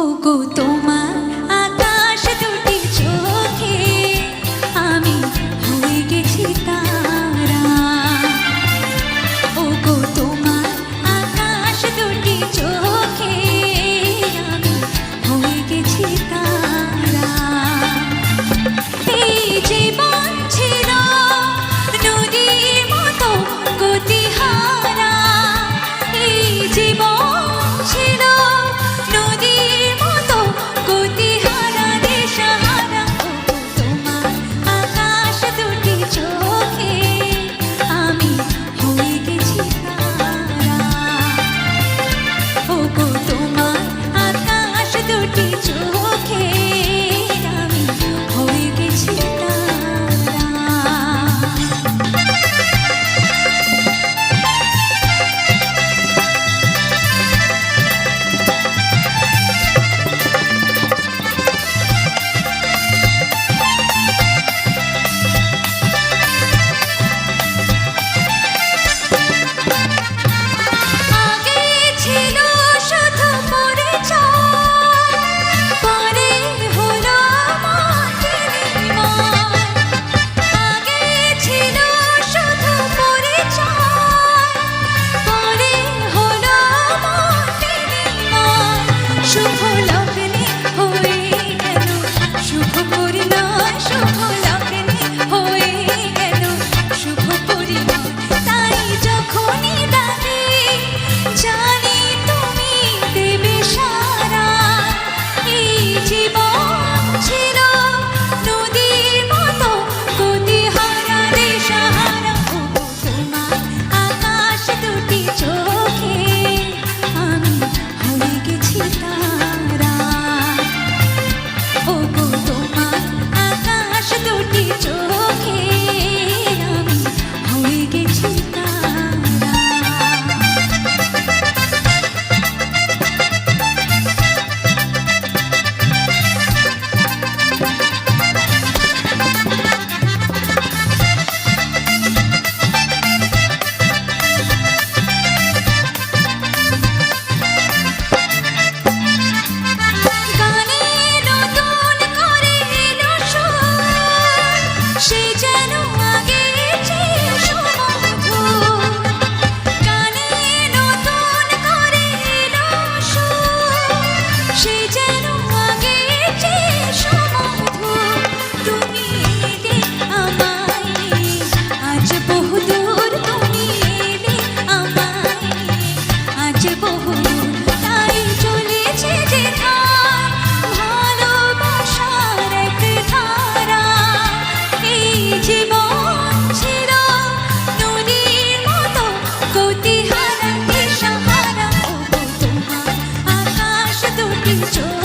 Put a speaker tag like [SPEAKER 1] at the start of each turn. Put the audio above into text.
[SPEAKER 1] ওগো তোমার আকাশ দুটি চোখে আমি হয়ে গেছি তারা। ওগো তোমার আকাশ দুটি চোখে আমি হয়ে গেছি তারা। এই জীবন ছিল নদীর মতো গতিহারা, এই জীবন ছিল নদীর মতো গতিহারা দিশাহারা। ওগো তোমার আকাশ দুটি চোখে আমি হয়ে গেছি তারা। ওগো তোমার আকাশ দুটি চোখে আমি হয়ে গেছি তারা। আগে ছিল শুধু পরিচয়, পরে হলো মাটির ময়। আগে ছিল শুধু পরিচয়, পরে হলো মাটির ময়। শুভ লগ্নে হয়ে গেল শুভ পরিণয়, শুভ লগ্নে হয়ে গেল শুভ পরিণয়। তাই যখনই ডাকি জানি তুমি দেবে সারা। এই জীবন ছিল নদীর মতো গতিহারা দিশাহারা। ওগো তোমার আকাশ দুটি চোখে আমি হয়ে গেছি তারা। ওগো তোমার আকাশ দুটি চোখে আমি হয়ে গেছি তারা। গানে নতুন করে এলো সুর, সে যেন আগের চেয়ে সুমধুর। গানে নতুন করে এলো সুর, সে যেন আগের চেয়ে সুমধুর। তুমি এলে আমায় নিয়ে আজ বহুদূর, তুমি এলে আমায় নিয়ে আজ বহুদূর। তাই চলেছে যেথায় ভালোবাসার এক ধারা। এই জীবন ছিল নদীর মতো গতিহারা দিশাহারা। ওগো তোমার আকাশ দুটি চোখে